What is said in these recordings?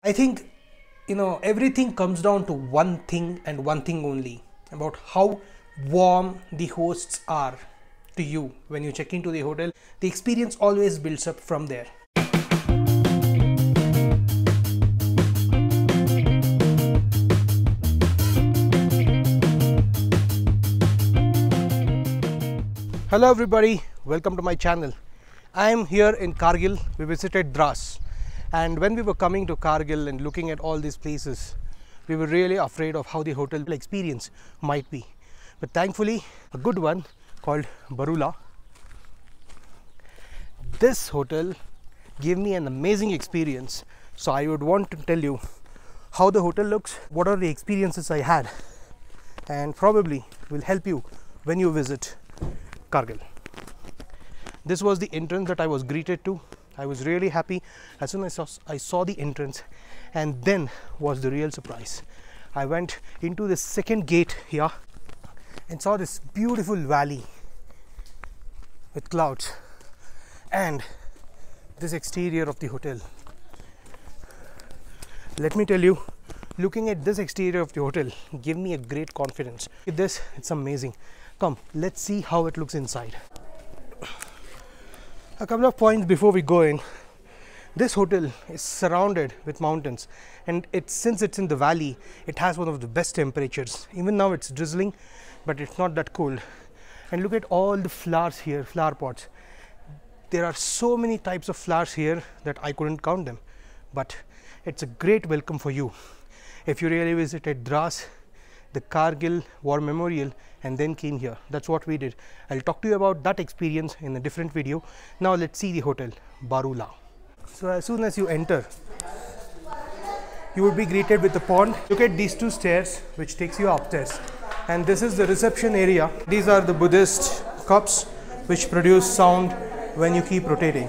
I think, everything comes down to one thing and one thing only, about how warm the hosts are to you when you check into the hotel. The experience always builds up from there. Hello everybody, welcome to my channel. I am here in Kargil. We visited Dras, and when we were coming to Kargil and looking at all these places, we were really afraid of how the hotel experience might be. But thankfully, a good one called Barula. This hotel gave me an amazing experience, so I would want to tell you how the hotel looks, what are the experiences I had, and probably will help you when you visit Kargil. This was the entrance that I was greeted to. I was really happy as soon as I saw the entrance, and then was the real surprise. I went into the second gate here and saw this beautiful valley with clouds and this exterior of the hotel. Let me tell you, looking at this exterior of the hotel gave me a great confidence. With this, it's amazing. Come, let's see how it looks inside. A couple of points before we go in. This hotel is surrounded with mountains, and since it's in the valley, it has one of the best temperatures. Even now it's drizzling, but it's not that cold. And look at all the flowers here, flower pots. There are so many types of flowers here that I couldn't count them, but it's a great welcome for you if you really visited Dras, the Kargil War Memorial, and then came here. That's what we did. I'll talk to you about that experience in a different video. Now let's see the hotel, Barula. So as soon as you enter, you will be greeted with a pond. Look at these two stairs which takes you upstairs, and this is the reception area. These are the Buddhist cups which produce sound when you keep rotating.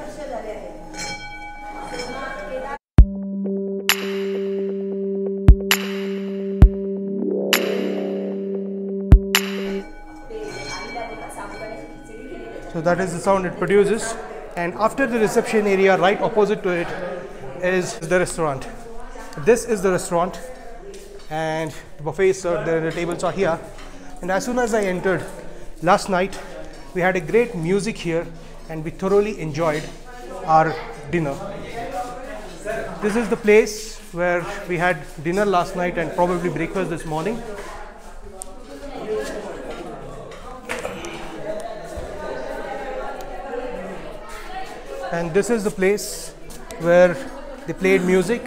So that is the sound it produces. And after the reception area, right opposite to it is the restaurant. This is the restaurant, and the buffets served there, the tables are here. And as soon as I entered last night, we had a great music here and we thoroughly enjoyed our dinner. This is the place where we had dinner last night and probably breakfast this morning. And this is the place where they played music.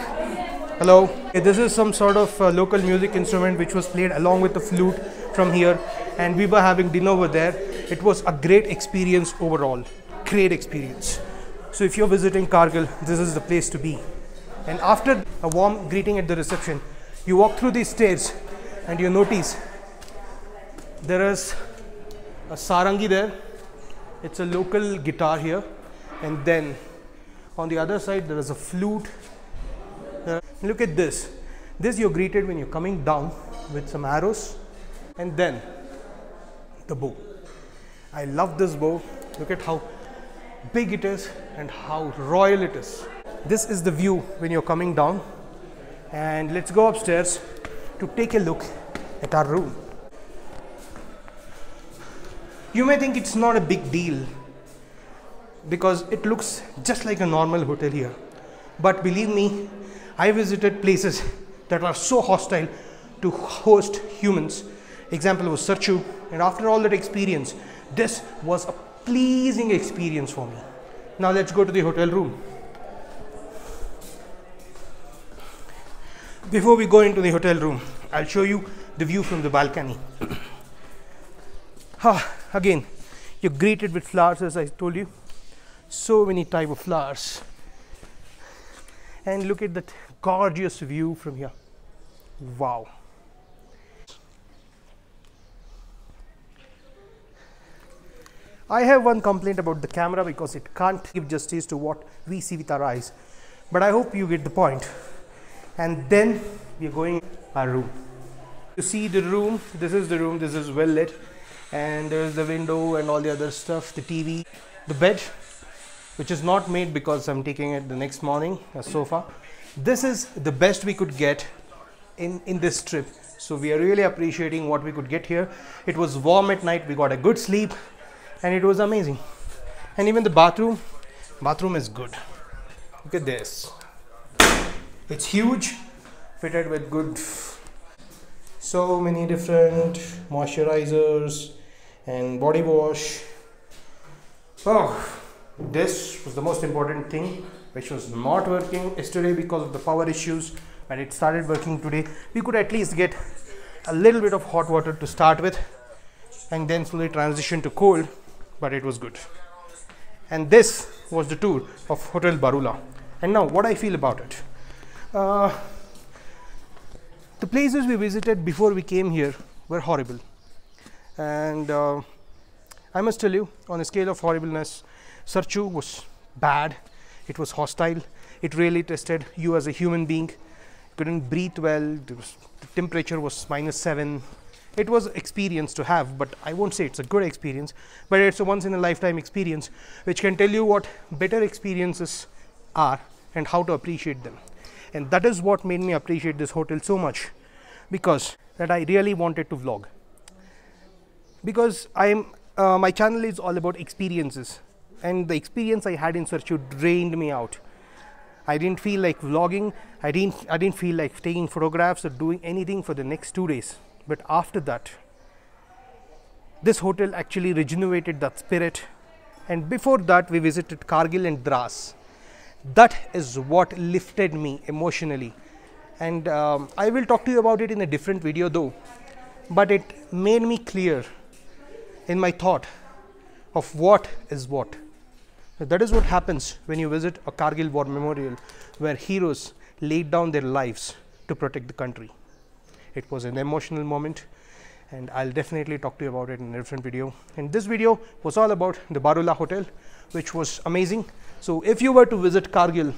Hello. This is some sort of local music instrument which was played along with the flute from here, and we were having dinner over there. It was a great experience overall. Great experience. So if you're visiting Kargil, this is the place to be. And after a warm greeting at the reception, you walk through these stairs and you notice there is a sarangi there. It's a local guitar here. And then on the other side there is a flute. Look at this. This you're greeted when you're coming down with some arrows, and then the bow. I love this bow. Look at how big it is and how royal it is. This is the view when you're coming down, and let's go upstairs to take a look at our room. You may think it's not a big deal because it looks just like a normal hotel here, but believe me, I visited places that are so hostile to host humans. Example was Sarchu, and after all that experience, this was a pleasing experience for me. Now let's go to the hotel room. Before we go into the hotel room, I'll show you the view from the balcony. Again, you're greeted with flowers, as I told you. So many type of flowers, and look at that gorgeous view from here. Wow. I have one complaint about the camera because it can't give justice to what we see with our eyes, but I hope you get the point. And then we are going our room. You see the room, this is the room, this is well lit, and there is the window and all the other stuff, the TV, the bed, which is not made because I'm taking it the next morning, a sofa. this is the best we could get in this trip. So we are really appreciating what we could get here. It was warm at night, we got a good sleep, and it was amazing. And even the bathroom is good. Look at this. It's huge, fitted with good, so many different moisturizers and body wash. Oh, this was the most important thing, which was not working yesterday because of the power issues, but it started working today. We could at least get a little bit of hot water to start with and then slowly transition to cold, but it was good. And this was the tour of Hotel Barula. And now what I feel about it. The places we visited before we came here were horrible. And I must tell you, on a scale of horribleness, Sarchu was bad. It was hostile. It really tested you as a human being. Couldn't breathe well. The temperature was -7. It was an experience to have, but I won't say it's a good experience, but it's a once in a lifetime experience which can tell you what better experiences are and how to appreciate them. And that is what made me appreciate this hotel so much, because that I really wanted to vlog. Because my channel is all about experiences, and the experience I had in Sarchu drained me out. I didn't feel like vlogging. I didn't feel like taking photographs or doing anything for the next 2 days. But after that, this hotel actually regenerated that spirit. And before that, we visited Kargil and Dras. That is what lifted me emotionally. And I will talk to you about it in a different video though. But it made me clear in my thought of what is what. So that is what happens when you visit a Kargil War Memorial, where heroes laid down their lives to protect the country. It was an emotional moment, and I'll definitely talk to you about it in a different video. And this video was all about the Barula Hotel, which was amazing. So if you were to visit Kargil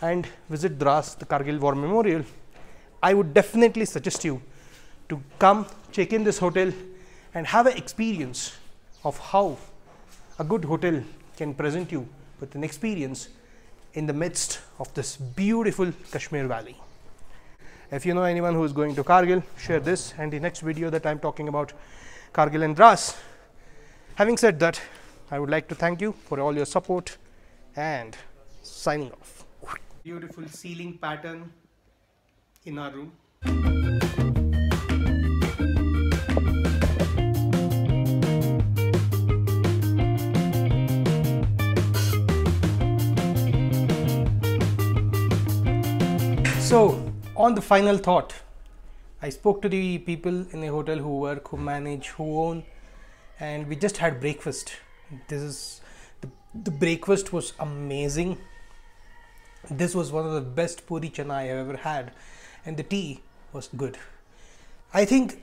and visit Dras, the Kargil War Memorial, I would definitely suggest you to come check in this hotel and have an experience of how a good hotel can present you with an experience in the midst of this beautiful Kashmir Valley. If you know anyone who is going to Kargil, share this and the next video that I'm talking about Kargil and Dras. Having said that, I would like to thank you for all your support and signing off. Beautiful ceiling pattern in our room. So, on the final thought, I spoke to the people in a hotel who work, who manage, who own, and we just had breakfast. The breakfast was amazing. This was one of the best puri chana I have ever had, and the tea was good. I think,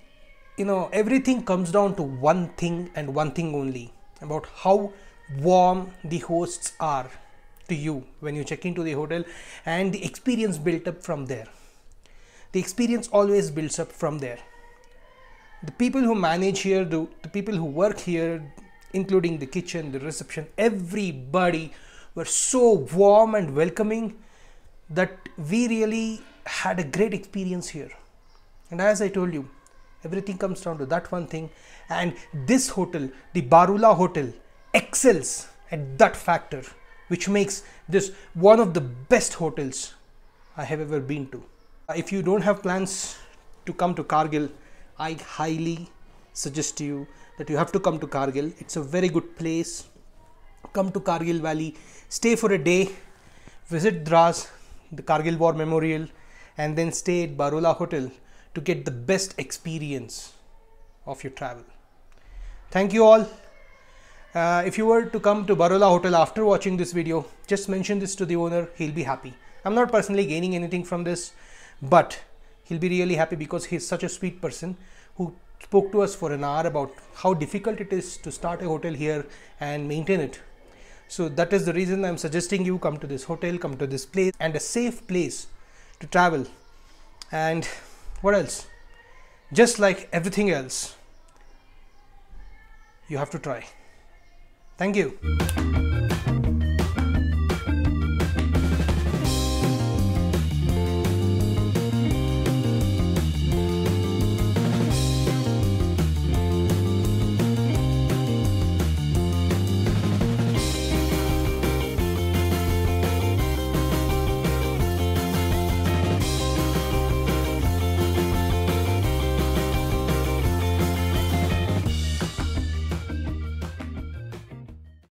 you know, everything comes down to one thing and one thing only, about how warm the hosts are to you when you check into the hotel, and the experience built up from there. The experience always builds up from there. The people who manage here, the people who work here, including the kitchen, the reception, everybody were so warm and welcoming that we really had a great experience here. And as I told you, everything comes down to that one thing, and this hotel, the Barula Hotel, excels at that factor, which makes this one of the best hotels I have ever been to. If you don't have plans to come to Kargil, I highly suggest to you that you have to come to Kargil. It's a very good place. Come to Kargil Valley, stay for a day, visit Dras, the Kargil War Memorial, and then stay at Barula Hotel to get the best experience of your travel. Thank you all. If you were to come to Barula Hotel after watching this video, just mention this to the owner. He'll be happy. I'm not personally gaining anything from this, but he'll be really happy because he's such a sweet person who spoke to us for an hour about how difficult it is to start a hotel here and maintain it. So that is the reason I'm suggesting you come to this hotel, come to this place, and a safe place to travel. And what else? Just like everything else, you have to try. Thank you.